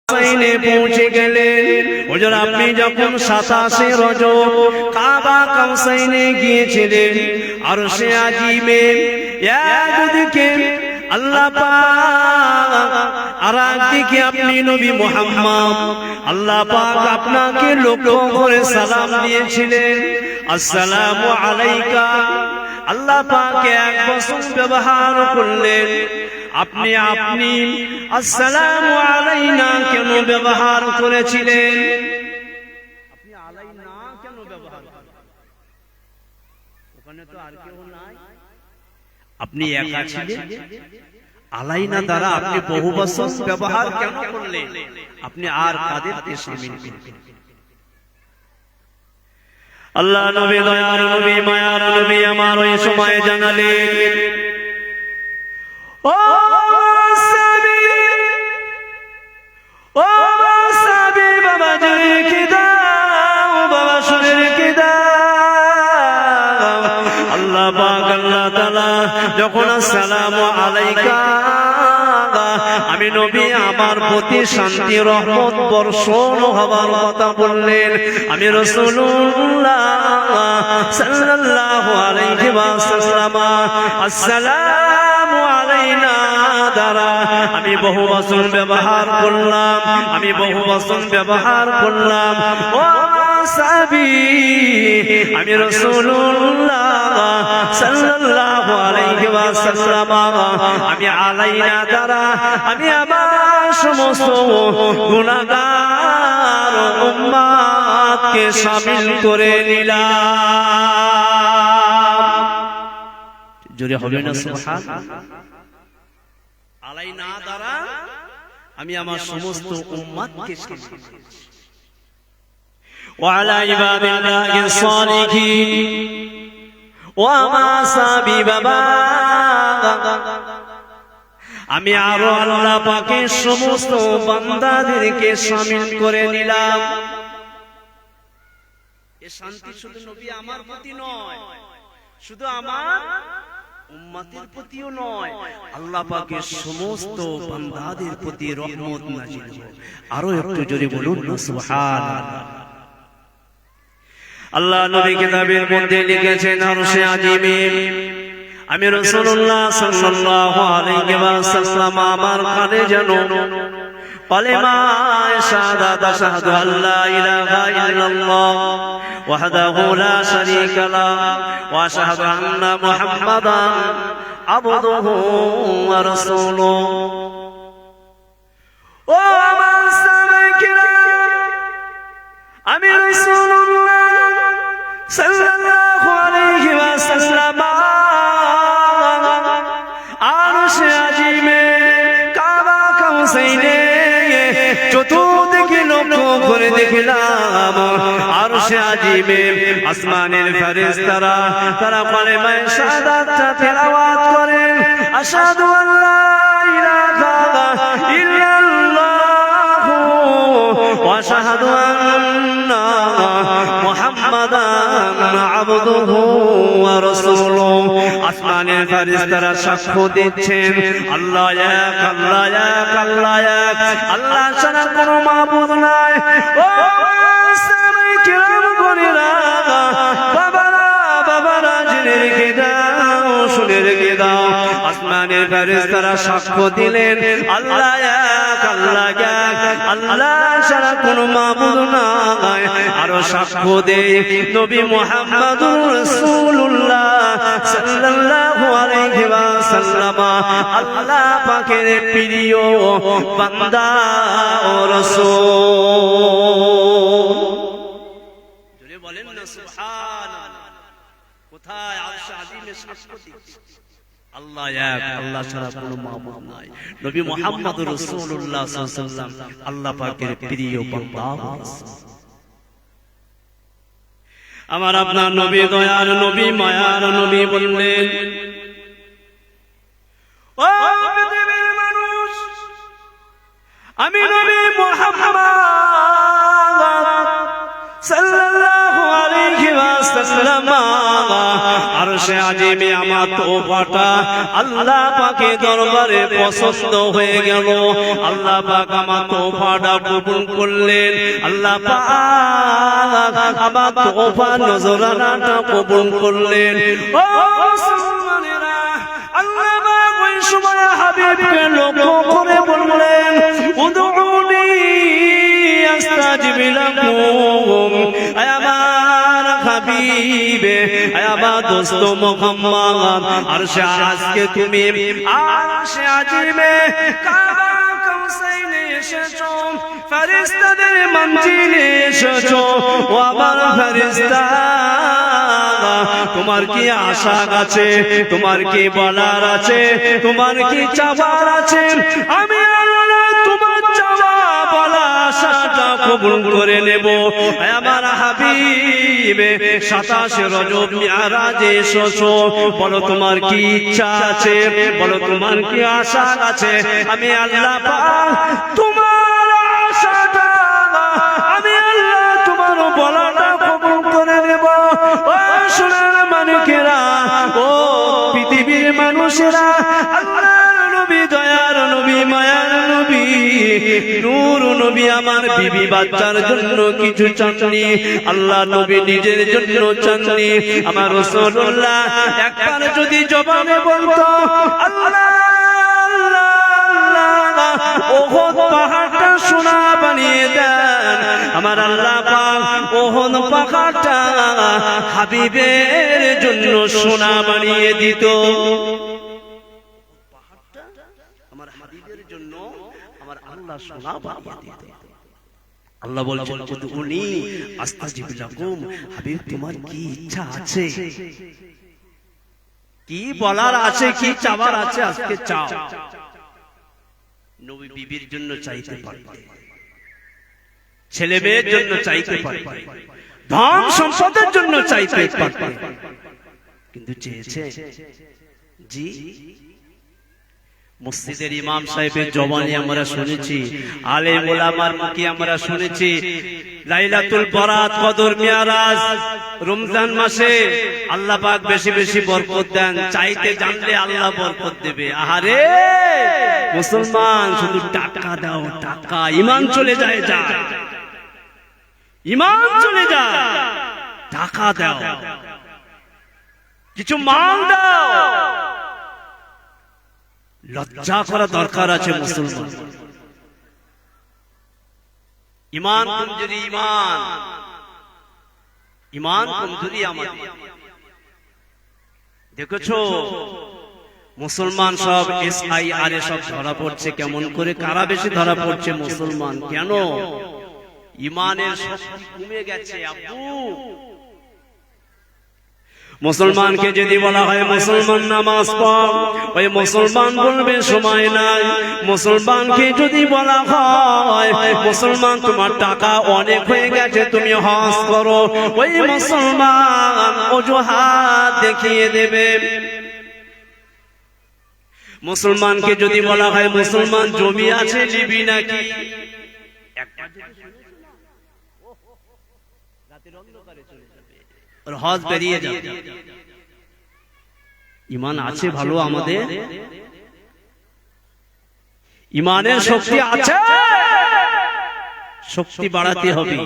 কাউসাইনে পৌঁছে গেলেন। হুজুর আপনি যখন 27 রজব কাবা কাউসাইনে গিয়েছিলেন, আরশে আজিমে একদিকে আল্লাহ পাক আর একদিকে আপনি নবী মুহাম্মদ, আল্লাহ পাক আপনাকে লক্ষ্য করে সালাম দিয়েছিলেন, আসসালামু আলাইকা। আল্লাহ পাক এক বচন ব্যবহার করলেন, আপনি আসসালামু আলাইনা কেন ব্যবহার করেছিলেন? আপনি আলাইনা কেন ব্যবহার করেছেন? ওখানে তো আর কেউ নাই, আপনি একা ছিলেন। আলাইনা দ্বারা আপনি বহু বচন ব্যবহার কেন করলেন? আপনি আর কাদেরকে শামিল করলেন? আল্লাহ নবী, দয়ার নবী, মায়ার নবী আমার ওই সময় জানালেন, ও সাবি বাবা জুড়ে কি দাও, বাবা শুনে কি দাও। আল্লাহ পাক আল্লাহ তাআলা যখন আসসালামু আলাইকা, আমি নবী আমার প্রতি শান্তি রহমত বর্ষণ হবার কথা বললেন, আমি রাসূলুল্লাহ সাল্লাল্লাহু আলাইহি ওয়াসাল্লাম আসসালামু আলাইনা দ্বারা আমি বহু বচন ব্যবহার করলাম, আমি বহু বচন ব্যবহার করলাম। ও সাহাবী, আমি রাসূলুল্লাহ সাল্লাল্লাহু আলাইহি ওয়াসাল্লাম আমি আলাইনা দ্বারা আমি আমার সমস্ত গুনাহগার উম্মতকে শামিল করে নিলাম। জোরে হবে না সুবহানাল্লাহ? আলাইনা দ্বারা আমি আমার সমস্ত উম্মতকে শামিল করেছি। ওয়া আলা ইবাদিল্লাহিস সালিহিন ওয়া মা সাবি বাবা, আমি আরো আল্লাহ পাকের সমস্ত বান্দাদেরকে শামিল করে নিলাম। এই শান্তি শুধু নবী আমার প্রতি নয়, শুধু আমার উম্মতের প্রতিও নয়, আল্লাহ পাকের সমস্ত বান্দাদের প্রতি রহমত নাযিল হোক। আরো একটু জোরে বলুন না সুবহানাল্লাহ। আল্লাহ নবী কিতাবের মধ্যে লিখেছেন, আরশে আজিমে আমি রাসূলুল্লাহ সাল্লাল্লাহু আলাইহি ওয়াসাল্লাম আমার কানে যেন কালেমা শাহাদাত আশহাদু আল্লা ইলাহা ইল্লাল্লাহ ওয়াহদাহু লা শারীকা লাহু ওয়া আশহাদু আন্না মুহাম্মাদান আবদুহু ওয়া রাসূলুহু। ও আমার সাহাবায়ে, আমি রাসূলুল্লাহ সাল্লাল্লাহু আলাইহি ওয়াসাল্লাম আরশে আজিমে কাবা কাউসাইনে চতুর্দিকে লক্ষ্য করে দেখলাম, আরশে আজিমে আসমানের ফেরেশতারা তারা কালেমা শাহাদাতটা তেলাওয়াত করেন, আশহাদু আল্লা ইলাহা ইল্লাল্লাহু ওয়া আশহাদু আন্না মুহাম্মাদান আবদুহু ওয়া রাসূলুহু। আসমানের ফেরেশতারা সাক্ষ্য দিচ্ছেন, আল্লাহ এক, আল্লাহ এক, আল্লাহ এক, আল্লাহ ছাড়া কোনো মাবুদ নাই। ও সাহাবায়ে কিরাম গণেরা, বাবারা জেনে রেখে দাও, শুনে রেখে দাও, আসমানের ফেরেশতারা সাক্ষ্য দিলেন, আল্লাহ এক, আল্লাহ এক, আল্লাহ ছাড়া কোনো মাবুদ নাই। আরো সাক্ষ্য দেই নবী মুহাম্মদুর রাসূলুল্লাহ সাল্লাল্লাহু আলাইহি ওয়াসাল্লাম আল্লাহ পাকের প্রিয় বান্দা ও রাসূল। জোরে বলেন না সুবহানাল্লাহ। কোথায় আরশে আজিমে সাক্ষ্য দিচ্ছে, আল্লাহ এক, আল্লাহ ছাড়া কোনো মাবুদ নাই। নবী মুহাম্মদুর রাসূলুল্লাহ সাল্লাল্লাহু আলাইহি ওয়াসাল্লাম আল্লাহ পাকের প্রিয় বান্দা ও রাসূল। আমার আপনার নবী, দয়ার নবী, মায়ার নবী বললেন, ও পৃথিবীর মানুষ, আমি নবী মুহাম্মদ সাল্লাল্লাহু আলাইহি ওয়াসাল্লাম ওয়াসাল্লাম আরশে আজিমে আমার তোফাটা আল্লাহ পাকের দরবারে পছন্দ হয়ে গেল। আল্লাহ পাক আমার তোফাটা কবুল করলেন। আল্লাহ পাক আমার তোফা নজরানাটা কবুল করলেন। ও মুসলমানেরা, আল্লাহ পাক ওই সময় হাবিবকে লক্ষ্য করে বললেন, উদউনি আস্তাজিব লাকুম। আয় আমার হাবিবে, আয় আমার দোস্ত মুহাম্মদ, আরশে আজকে তুমি আরশে আজিমে কাবা কাউসাইনে এসেছো, ফেরেশতাদের মঞ্জিলে এসেছো। ও আমার ফেরেশতা, তোমার কি আশা আছে, তোমার কি বলার আছে, তোমার কি চাওয়ার আছে? আমি আল্লাহ তোমার চাওয়া বলা আশাটা কবুল করে নেব। আমার হাবিবে 27 রজব মিরাজে এসেছো, বলো তোমার কি ইচ্ছা আছে, বলো তোমার কি আশা আছে? আমি আল্লাহ পাক তোমার আশাটা, আমি আল্লাহ তোমার বলাটা কবুল করে নেব। ও সোনার মানিকেরা, ও পৃথিবীর মানুষেরা, আল্লাহর নবী, দয়ার নবী, মায়ার নবী, নূর নবী আমার বিবি বাচ্চার জন্য কিছু চাননি, আল্লাহ নবী নিজের জন্য চাননি। আমার রাসূলুল্লাহ একবার যদি জবানে বলতো আল্লাহ ওহদ পাহাড়টা সোনা বানিয়ে দেন, আমার আল্লাহ পাক ওহদ পাহাড়টা হাবিবের জন্য সোনা বানিয়ে দিত। পাহাড়টা আমার হাবিবের জন্য আমার আল্লাহ সোনা বানিয়ে দিত। আল্লাহ বলছেন, উনি আস্তাজিব লাকুম। হাবিব তোমার কি ইচ্ছা আছে, কি বলার আছে, কি চাওয়ার আছে, আজকে চাও। নবী বিবির জন্য চাইতে পারতেন, ছেলে মেয়ের জন্য চাইতে পারতেন, ধন সম্পদের জন্য চাইতে পারতেন, কিন্তু চেয়েছে জি মসজিদের ইমাম সাহেবের জবানে আমরা শুনেছি, আলেম ওলামার মুখে আমরা শুনেছি, লাইলাতুল বরাত, কদর, মিরাজ, রমজান মাসে আল্লাহ পাক বেশি বেশি বরকত দেন। চাইতে জানলে আল্লাহ বরকত দেবে। আহারে মুসলমান, শুধু টাকা দাও, টাকা, ঈমান চলে যায়, যা ঈমান চলে যায়। টাকা দাও, কিছু মাল দাও। লজ্জা করা দরকার আছে মুসলমান। ঈমান কমজোরি, ঈমান ঈমান কমজোরি আমাদের। দেখেছো মুসলমান সব SIR এ সব ধরা পড়ছে। কেমন করে? কারা বেশি ধরা পড়ছে? মুসলমান। কেন? ঈমানের শক্তি কমে গেছে। আব্বু, মুসলমানকে যদি বলা হয় মুসলমান নামাজ পড়, ওই মুসলমান বলবে সময় নাই। মুসলমানকে যদি বলা হয় মুসলমান তোমার টাকা অনেক হয়ে গেছে, তুমি হজ করো, ওই মুসলমান অজুহাত দেখিয়ে দেবে। মুসলমানকে যদি বলা হয় মুসলমান জমি আছে, নিবি নাকি, হজ বেরিয়ে যাবে। ঈমান আছে ভালো আমাদের, ঈমানের শক্তি আছে, শক্তি বাড়াতে হবে।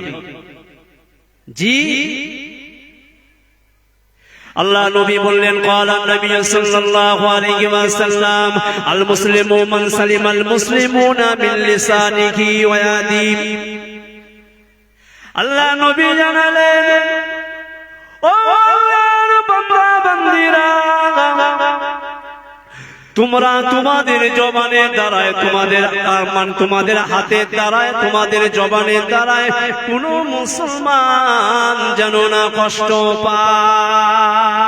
জি আল্লাহ নবী বললেন, ক্বালা নবী সাল্লাল্লাহু আলাইহি ওয়াসাল্লাম, আল মুসলিমু মান সালিমাল মুসলিমুনা মিন লিসানিহি ওয়া ইয়াদিহি। আল্লাহ নবী জানালেন, ও আল্লাহর বান্দা বান্দীরা, তোমরা তোমাদের জবানের দ্বারায়, তোমাদের হাতের দ্বারায়, তোমাদের জবানের দ্বারায় কোন মুসলমান যেন না কষ্ট পায়।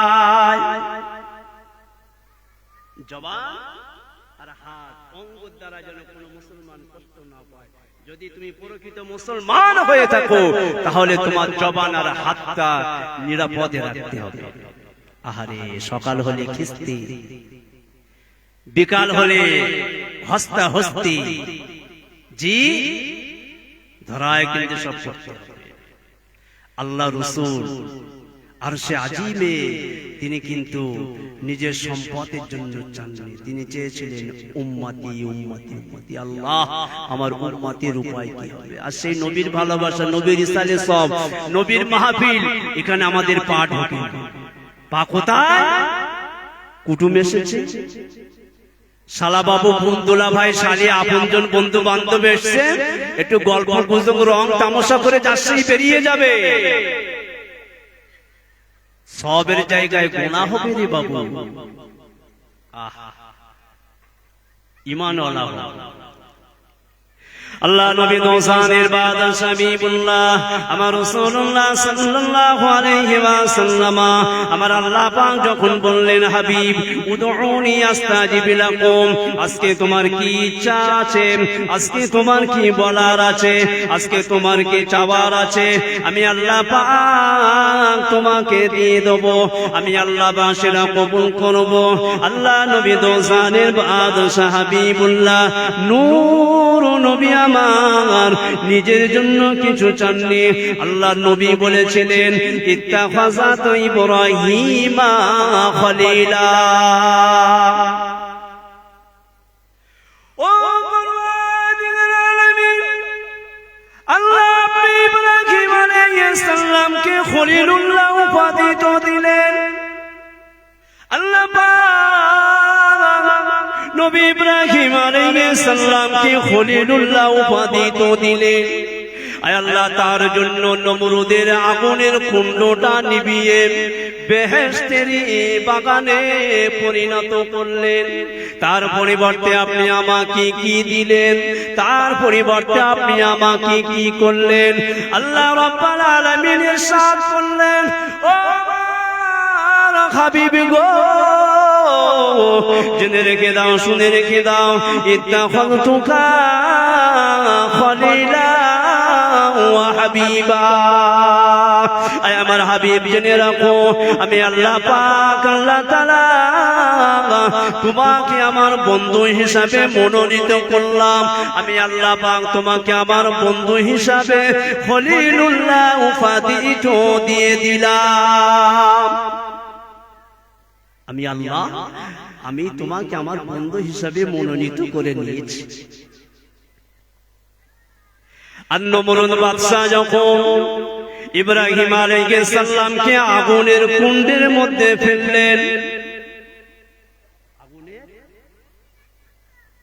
জবান আর হাত, অঙ্গের দ্বারা যেন কোন মুসলমান কষ্ট না পায়। যদি তুমি প্রকৃত মুসলমান হয়ে থাকো তাহলে তোমার জবান আর হাতটা নিরাপদে রাখতে হবে। আহারে, সকাল হলে খিস্তি, বিকাল হলে হস্তা হস্তি, জি ধরায় কিন্তু সব করতে হবে। আল্লাহ রাসূল আরশে আজিমে তিনি কিন্তু নিজের সম্পদের জন্য চাননি, তিনি চেয়েছিলেন উম্মতি উম্মতি উম্মতি, আল্লাহ আমার উম্মতের উপায় কি হবে। আর সেই নবীর ভালোবাসা, নবীর ইসালে সব, নবীর মাহফিল, এখানে আমাদের পাঠ হবে। পা কোথায়? কুটুম এসেছে, শালা বাবু, বন্ধুলা ভাই, শালি, আপনজন, বন্ধু বান্ধব এসছে, একটু গল্প গুজব রং তামাশা করে যাচ্ছেই বেরিয়ে যাবে, সবের জায়গায় গুনাহ হবে রে বাবু। ঈমানওয়ালা আল্লাহ নবী দোজানের বাদশা হাবিবুল্লাহ আমার রাসূলুল্লাহ সাল্লাল্লাহু আলাইহি ওয়াসাল্লাম, আমার আল্লাহ পাক যখন বললেন হাবিব উদউনি আস্তাজিব লাকুম, আজকে তোমার কি ইচ্ছা আছে, আজকে তোমার কি বলার আছে, আজকে তোমার কি চাওয়ার আছে, আমি আল্লাহ পাক তোমাকে দিয়ে দেব, আমি আল্লাহ পাক সেটা কবুল করব। আল্লাহ নবী দোজানের বাদশা হাবিবুল্লাহ নূর নবী আমার নিজের জন্য কিছু চাননি। আল্লাহ নবী বলেছিলেন ইত্তাখাযাতু ইব্রাহিমা খলিলা। ও আল্লাহ ইব্রাহিম আলাইহিস সালামকে খলিলুল্লাহ উপাধি দিলেন। আল্লাহ নবী ইব্রাহিম আলাইহিস সালামকে খলিলুল্লাহ উপাধি দিলেন। আয় আল্লাহ তার জন্য নমরুদের আগুনের কুণ্ডটা নিভিয়ে বেহেশতের বাগানে পরিণত করলেন। তার পরিবর্তে আপনি আমাকে কি দিলেন? তার পরিবর্তে আপনি আমাকে কি করলেন? আল্লাহ রাব্বুল আলামিন ইরশাদ করলেন, ও হাবিব গো, জেনে রেখে দাও, শুনে রেখে দাও, ইত্তাখাযতুকা খলিলা ওয়া হাবিবা। আয় আমার হাবিব জেনে রাখো, আমি আল্লাহ পাক আল্লাহ তাআলা তোমাকে আমার বন্ধু হিসাবে মনোনীত করলাম। আমি আল্লাহ পাক তোমাকে আমার বন্ধু হিসাবে খলিলুল্লাহ উপাধি দিয়ে দিলাম। আমি আল্লাহ, আমি তোমাকে আমার বন্ধু হিসাবে মনোনীত করে নিয়েছি। আর নমরুদ বাদশা যখন ইব্রাহিম আলাইহিস সালামকে আগুনের কুণ্ডের মধ্যে ফেললেন,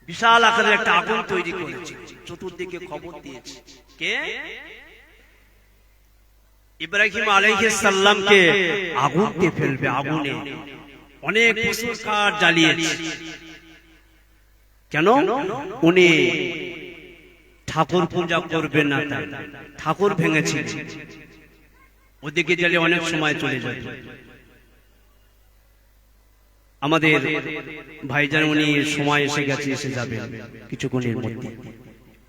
বিশাল আকারের একটা আগুন তৈরি করেছে, চতুর্দিকে খবর দিয়েছে। কে? ইব্রাহিম আলাইহিস সালামকে আগুনে ফেলবে, আগুনে অনেক বছর কাঠ জ্বালিয়েছে। কেন? উনি ঠাকুর পূজা করবেন না, তাই ঠাকুর ভেঙেছে, ওদিকে গেলে অনেক সময় চলে যায়। আমাদের ভাইজান উনি সময় এসে গেছে, এসে যাবে কিছুক্ষণের মধ্যে,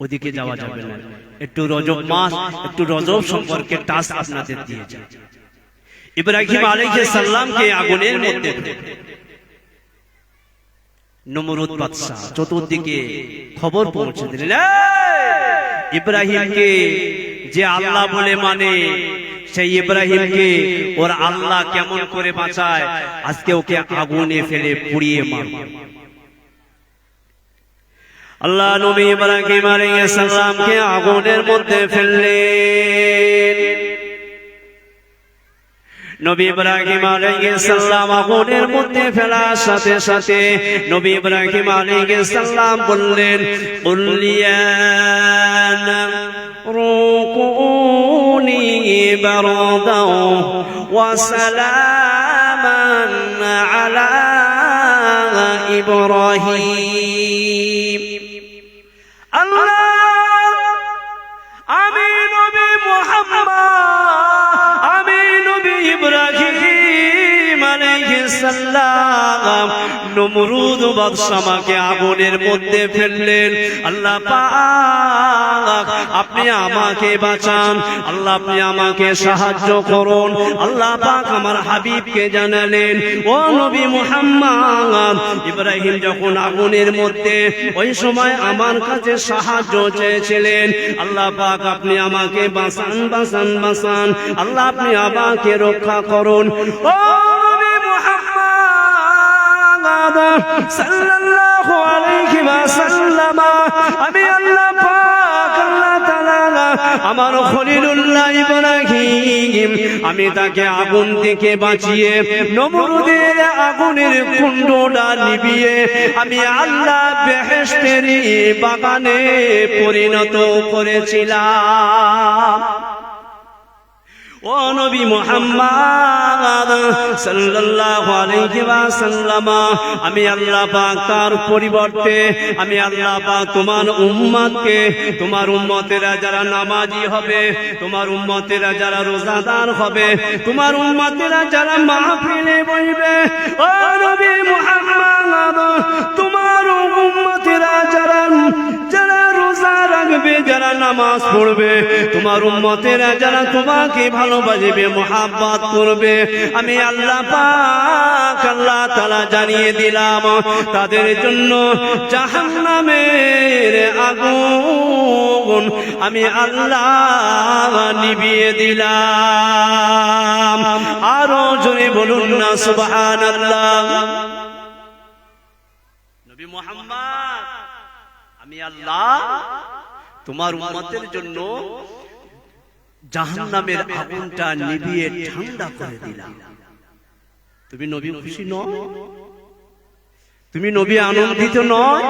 ওদিকে যাওয়া যাবে না। একটু রজব মাস, একটু রজব সম্পর্কে টাস আপনাদের দিয়ে যায়। ইব্রাহিম আলাইহিস সালামকে আগুনের মধ্যে নমরুদ বাদশা চতুর্দিকে খবর পৌঁছে দিলেন, ইব্রাহিমকে যে আল্লাহ বলে মানে, সেই ইব্রাহিমকে ওর আল্লাহ কেমন করে বাঁচায়, আজকে ওকে আগুনে ফেলে পুড়িয়ে মারবে। আল্লাহ নবী ইব্রাহিম আলাইহিস সালামকে আগুনের মধ্যে ফেললেন। নবী ইব্রাহিম আলাইহিস সালাম আগুনের মধ্যে ফেলার সাথে সাথে নবী ইব্রাহিম আলাইহিস সালাম বললেন, উলিয়ানা রুকুনি বারদাও ওয়া সালামান আলা ইব্রাহিম। আল্লাহ, আমি নবী মুহাম্মদ, আমি নবী ইব্রাহিম আলাইহিস সালাম নমরুদ বাদশাহকে আগুনের মধ্যে ফেললেন। আল্লাহ পাক আপনি আমাকে বাঁচান, আল্লাহ আপনি আমাকে সাহায্য করুন। আল্লাহ পাক আমার হাবিবকে জানালেন, ও নবী মুহাম্মদ, ইব্রাহিম যখন আগুনের মধ্যে ওই সময় আমার কাছে সাহায্য চেয়েছিলেন, আল্লাহ পাক আপনি আমাকে বাঁচান বাঁচান বাঁচান, আল্লাহ আপনি আমাকে রক্ষা করুন। ও নবী মুহাম্মদ সাল্লাল্লাহু আলাইহি ওয়াসাল্লাম, আমি আল্লাহ পাক আল্লাহ তাআলা আমার খলিলুল্লাহ ইব্রাহিম, আমি তাকে আগুন থেকে বাঁচিয়ে নমরুদের আগুনের কুণ্ডটা নিভিয়ে আমি আল্লাহ বেহেশতের বাগানে পরিণত করেছিলাম। ও নবী মুহাম্মদ সাল্লাল্লাহু আলাইহি ওয়াসাল্লাম, আমি আল্লাহ পাক তার পরিবর্তে আমি আল্লাহ পাক তোমার উম্মতকে, তোমার উম্মতেরা যারা নামাজি হবে, তোমার উম্মতেরা যারা রোজাদার হবে, তোমার উম্মতেরা যারা মাহফিলে বসবে, ও নবী মুহাম্মদ তোমার উম্মতেরা যারা রোজা রাখবে, যারা নামাজ পড়বে, তোমার উম্মতেরা যারা তোমাকে ভালোবাসবে, মুহাব্বত করবে, আমি আল্লাহ পাক আল্লাহ তাআলা জানিয়ে দিলাম তাদের জন্য জাহান্নামের আগুন আমি আল্লাহ নিভিয়ে দিলাম। আরো জোরে বলুন না সুবহানাল্লাহ। নবী মুহাম্মদ আমি আল্লাহ তোমার উম্মতের জন্য জাহান্নামের আগুনটা নিভিয়ে ঠান্ডা করে দিলাম। তুমি নবী খুশি নও? তুমি নবী আনন্দিত নয়?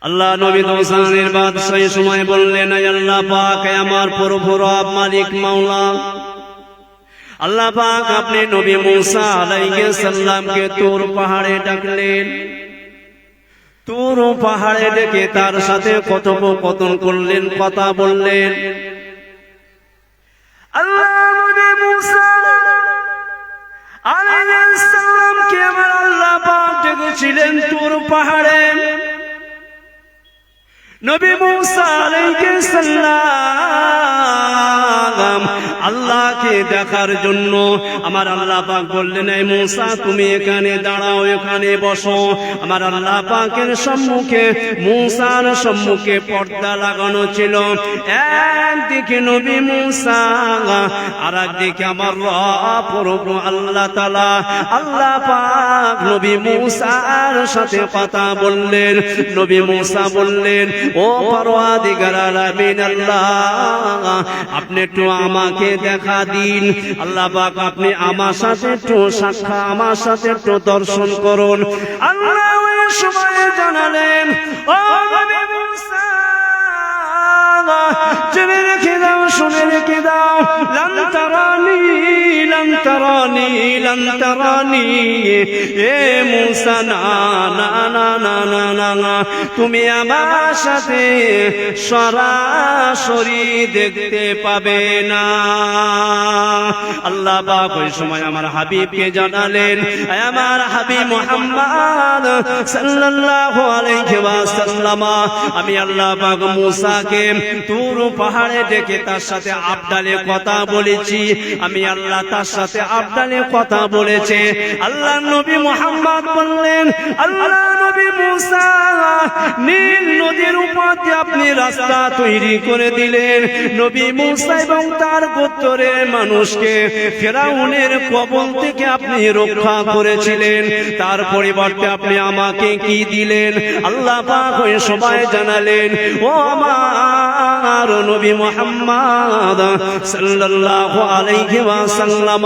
আল্লাহ নবী দোসানের বাদশাহ সময় বললেন, আল্লাহ পাক আমার প্রভু রব মালিক মাওলা, আল্লাহ পাক আপনি নবী মুসা আলাইহিস সালামকে তুর পাহাড়ে ডাকলেন। তুর পাহাড়ে ডেকে তার সাথে কথোপকথন করলেন, কথা বললেন। আল্লাহ নবী মুসা আলাইহিস সালামকে আমার আল্লাহ পাক ডেকেছিলেন তুর পাহাড়ে। নবী মুসা আলাইহিস সালাম আল্লাহকে দেখার জন্য আমার আল্লাহ পাক বললেন, এই মুসা তুমি এখানে দাঁড়াও, এখানে বসো। আমার আল্লাহ পাকের সম্মুখে, মুসার সম্মুখে পর্দা লাগানো ছিল। একদিকে নবী মুসা আর একদিকে আমার রব প্রভু আল্লাহ তাআলা। আল্লাহ পাক নবী মুসার সাথে কথা বললেন। নবী মুসা বললেন, ও পরওয়ারদিগার আলামিন আল্লাহ, আপনি একটু আমাকে দেখা দিন। আল্লাহ পাক আপনি আমার সাথে একটু সাক্ষাৎ, আমার সাথে একটু দর্শন করুন। আল্লাহ ওই সময় জানালেন, ও নবী মুসা জেনে রেখে দাও, শুনে রেখে দাও, লান তারানি লান তারানি লান তারানি, এ মুসা না না না না না না, তুমি আমার সাথে সরাসরি দেখতে পাবে না। আল্লাহ পাক ওই সময় আমার হাবিবকে জানালেন, আমার হাবিব মুহাম্মদ সাল্লাল্লাহু আলাইহি ওয়াসাল্লাম, আমি আল্লাহ পাক মুসাকে তুর পাহাড়ে ডেকে তার সাথে আবদালে কথা বলেছি। আমি আল্লাহ তার সাথে আবদালে কথা বলেছে। আল্লাহ নবী মুহাম্মদ বললেন, আল্লাহ নবী মুসা নীল নদীর উপর দিয়ে আপনি রাস্তা তৈরি করে দিলেন। নবী মুসা এবং তার গোত্রের মানুষকে ফিরআউনের কবল থেকে আপনি রক্ষা করেছিলেন। তার পরিবর্তে আপনি আমাকে কি দিলেন? আল্লাহ পাক ওই সবাই জানালেন, ও আমার নবী মুহাম্মদ সাল্লাল্লাহু আলাইহি ওয়াসাল্লাম,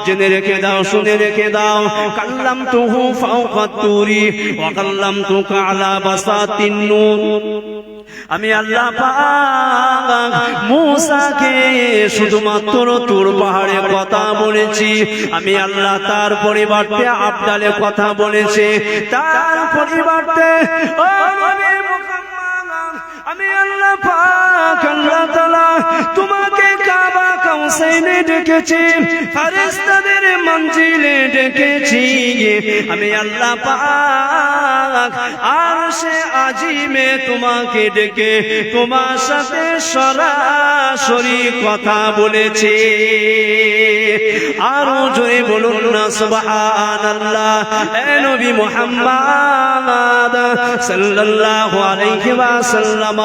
জেনে রেখে দাও, শুনে রেখে দাও, কাল্লামতুহু ফাওকা তুরি ওয়া কাল্লামতুকা আলা বাসাতিন নূর। আমি আল্লাহ পাক মুসাকে শুধুমাত্র তুর পাহাড়ে কথা বলেছি। আমি আল্লাহ তার পরিবর্তে আবদালে কথা বলেছে। তার পরিবর্তে ও নবী মুহাম্মদ, আমি আল্লাহ পাক আল্লাহ তাআলা তোমাকে কাবা কাউসাইনে ডেকেছি, ফেরেশতাদের মঞ্জিলে ডেকেছি, আমি আল্লাহ পাক আরশে আজিমে তোমাকে ডেকে তোমার সাথে সরাসরি কথা বলেছি। আরো জোরে বলুন না সুবহানাল্লাহ। এ নবী মুহাম্মদ সাল্লাল্লাহু আলাইহি ওয়াসাল্লাম,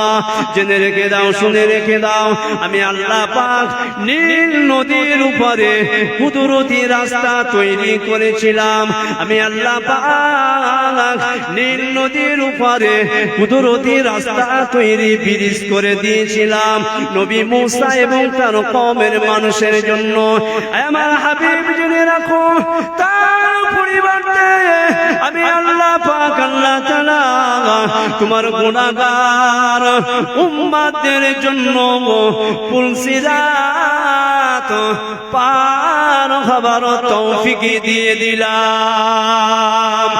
জেনে রেখে দাও, শুনে রেখে দাও, আমি আল্লাহ পাক নীল নদীর উপরে কুদরতি রাস্তা তৈরি করেছিলাম। আমি আল্লাহ পাক নীল নদীর উপরে কুদরতি রাস্তা তৈরি ব্রিজ করে দিয়েছিলাম নবী মুসা এবং তার কওমের মানুষের জন্য। আমার হাবিব জেনে রাখো, তার পরিবর্তে আমি আল্লাহ পাক আল্লাহ তাআলা তোমার গুনাহগার উম্মতের জন্য পুলসিরাত পার হবার তৌফিক দিয়ে দিলাম।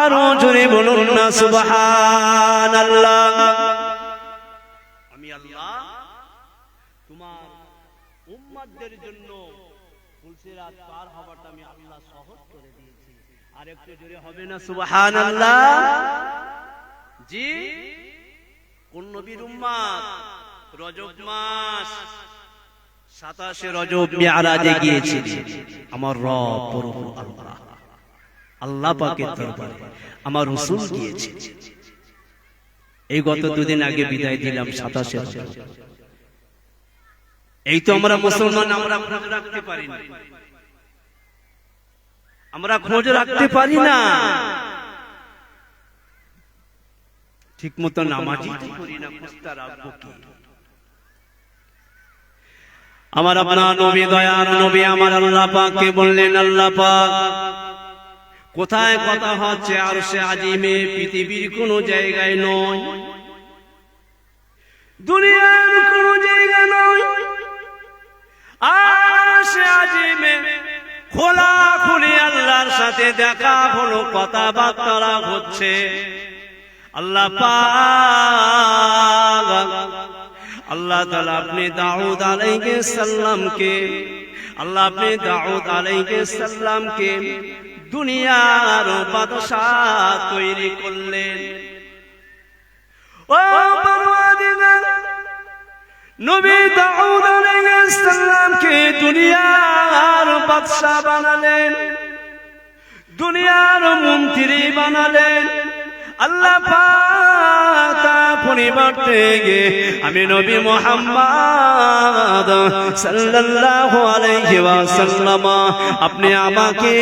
আরো জোরে বলুন না সুবহানাল্লাহ। আমি আল্লাহ তোমার উম্মতদের জন্য পুলসিরাত পার হওয়াটা আমি আল্লাহ সহজ করে দিয়েছি। আর একটু জোরে হবে না সুবহানাল্লাহ? জি, কোন নবীর উম্মত? রজব মাস 27 রজব মিরাজে গিয়েছিল আমার রব প্রভু আল্লাহ, আল্লাহ পাকের দরবারে আমার রাসূল গিয়েছে। এই গত দুদিন আগে বিদায় দিলাম 27 রজব। এই তো আমরা মুসলমান, আমরা খোঁজ রাখতে পারি না, আমরা খোঁজ রাখতে পারি না, ঠিক মতো নামাজই করি না, খোঁজটা রাখবো কি? আমার আপনার নবী, দয়ার নবী আমার আল্লাহ পাককে বললেন, আল্লাহ পাক কোথায় কথা হচ্ছে? আরশে আজিমে, পৃথিবীর কোন জায়গায় নয়, দুনিয়ার কোন জায়গা নয়, আরশে আজিমে খোলাখুলি আল্লাহর সাথে দেখা হলো, কথাবার্তা হচ্ছে। আল্লাহ পাক আল্লাহ তাআলা আপনি দাউদ আলাইহিস সালামকে, আল্লাহ আপনি দাউদ আলাইহিস সালামকে দুনিয়ার বাদশাহ তৈরি করলেন। ও পরওয়ারদিগার, নবী দাউদ আলাইহিস সালামকে দুনিয়ার বাদশাহ বানালেন, দুনিয়ার মন্ত্রী বানালেন। আল্লাহ পাক তার পরিবর্তে আমি নবী মুহাম্মদ সাল্লাল্লাহু আলাইহি ওয়াসাল্লাম আপনি আমাকে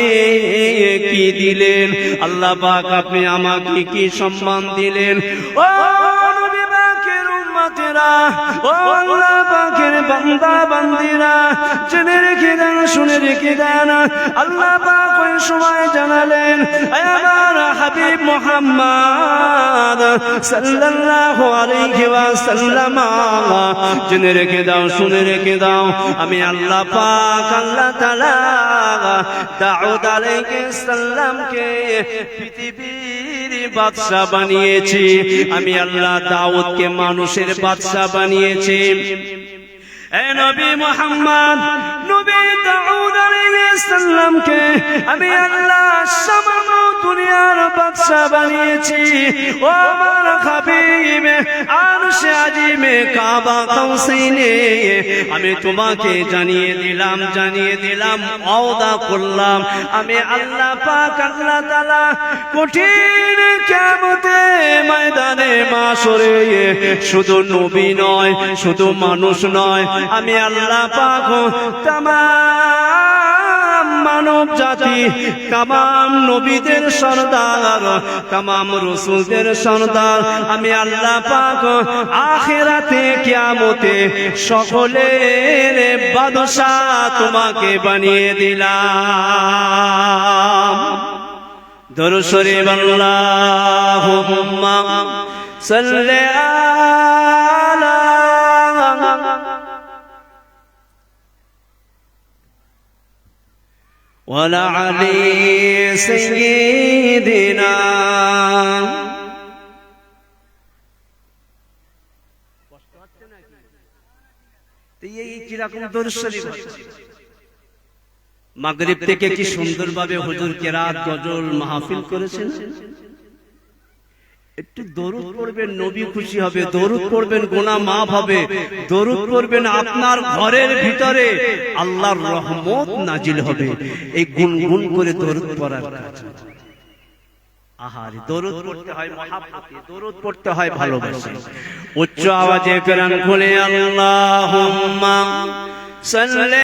কি দিলেন? আল্লাহ পাক আপনি আমাকে কি সম্মান দিলেন? ও নবী পাকের উম্মতেরা, ও আল্লাহ পাকের বান্দা বান্দীরা, জেনে রেখে দেন, শুনে রেখে দেন। আল্লাহ পাক ওই সময় জানালেন, আমার হাবিব মুহাম্মদ সাল্লাল্লাহু আলাইহি ওয়াসাল্লাম, জেনে রেখে দাও, শুনে রেখে দাও, আমি আল্লাহ পাক আল্লাহ তাআলা দাউদ আলাইহিস সালামকে পৃথিবীর বাদশা বানিয়েছি। আমি আল্লাহ দাউদকে মানুষের বাদশা বানিয়েছি। এ নবী মুহাম্মদ, নবী দাউদ আলাইহিস সালামকে আমি আল্লাহ সমগ্র দুনিয়ার বাদশা বানিয়েছি। ও আমার হাবিব, আরশে আজিমে কাবা কাউসাইনে আমি তোমাকে জানিয়ে দিলাম, জানিয়ে দিলাম, ওয়াদা করলাম, আমি আল্লাহ পাক আল্লাহ তাআলা কঠিন কিয়ামতে ময়দানে মাশরে শুধু নবী নয়, শুধু মানুষ নয়, আমি আল্লাহ পাক তামাম মানব জাতি, তামাম নবীদের সরদার, তামাম রাসূলদের সরদার, আমি আল্লাহ পাক আখিরাতে কিয়ামতে সকলের বাদশা তোমাকে বানিয়ে দিলাম। দরুদ শরীফ আল্লাহুম্মা সাল্লি আলা ওয়ালা আলি সাইয়্যিদিনা। কষ্ট হচ্ছে নাকি? এই কিরকম দরুদ শরীফ হচ্ছে। মাগরিব থেকে কি সুন্দরভাবে হুজুর কেরাত গজল মাহফিল করেছেন। একটু দরুদ পড়বেন, নবী খুশি হবে। দরুদ পড়বেন, গুনাহ মাফ হবে। দরুদ পড়বেন, আপনার ঘরের ভিতরে আল্লাহর রহমত নাজিল হবে। এই গুনগুন করে দরুদ পড়ার কাজ। আহারে দরুদ পড়তে হয় মহাব্বতে, দরুদ পড়তে হয় ভালোবাসে। উচ্চ আওয়াজে কোরআন খুলে আল্লাহুম্মা সাল্লি